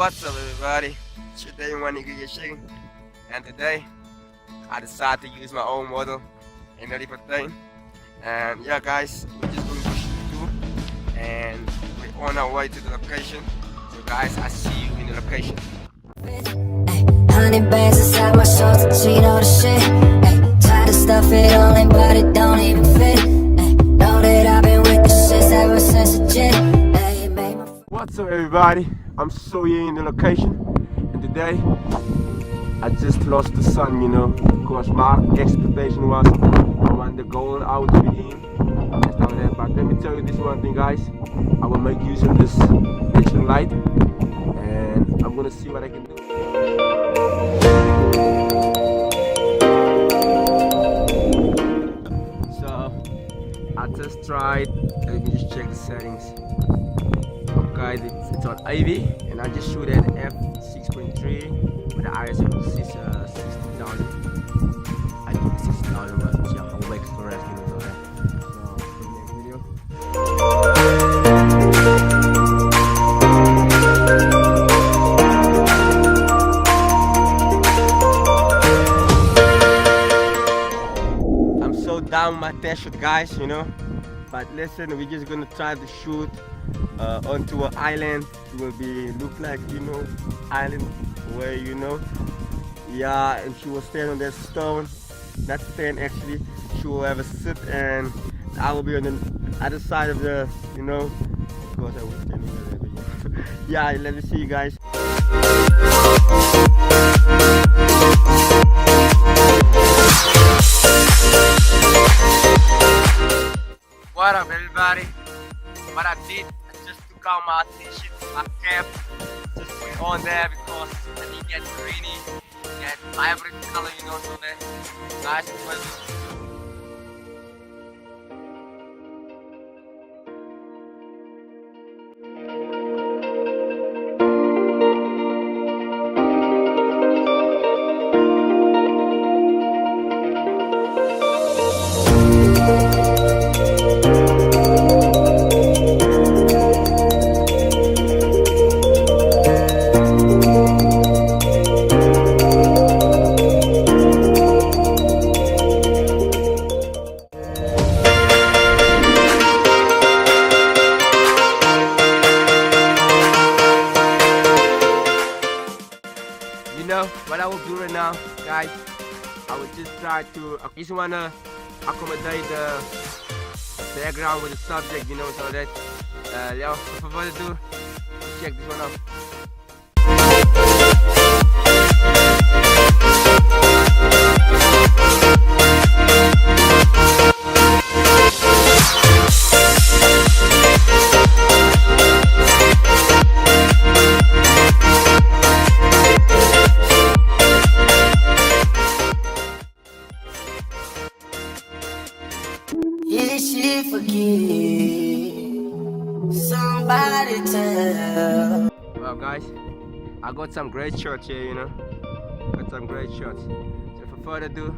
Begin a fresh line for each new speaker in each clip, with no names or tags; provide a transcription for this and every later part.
What's up, everybody? It's your day one nigga, ShaQ-vid, and today I decided to use my own model in the for thing. And yeah, guys, we're just going to shoot too, and we're on our way to the location. So, guys, I see you in the location.
100 bands inside my shorts, so you know the shit. Try to stuff it all in, but it don't even fit. Know that I've been with the shits ever since the gym.
What's up, everybody? I'm so here in the location, and today I just lost the sun, you know, because my expectation was I want the gold out of the game and stuff like that. But let me tell you this one thing, guys. I will make use of this natural light, and I'm gonna see what I can do. So I just tried. Let me just check the settings. Guys, it's on AV, and I just shoot at f6.3 with the ISO 60,000. I think 60,000, but yeah, I'll make the rest of it. So, see you next video. I'm so down with my test shot, guys, you know. But listen, we're just gonna try to shoot onto an island. It will be look like, you know, island where, you know, yeah, and she will stand on that stone, not stand actually, she will have a sit, and I will be on the other side of the, you know, of course I will stand over there. Yeah, let me see you guys. What up, everybody? What I did, I just took out my t-shirt, my cap, just put it on there because I think it gets greeny, get vibrant color, you know, so that nice and pleasant. You know what I will do right now, guys? I will just try to. I just wanna accommodate the background with the subject, you know, so that yeah. So for further ado, check this one out.
Is she forget? Somebody tell.
Well, guys, I got some great shots here, you know. Got some great shots. So for further ado,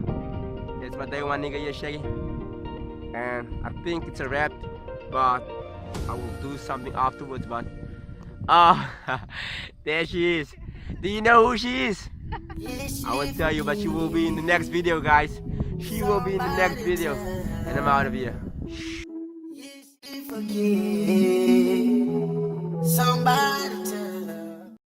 it's my day one nigga here, ShaQ-vid, and I think it's a wrap, but I will do something afterwards. But there she is. Do you know who she is? I won't tell you, but she will be in the next video, guys. She will be in the next video, and I'm out of here.
Somebody tell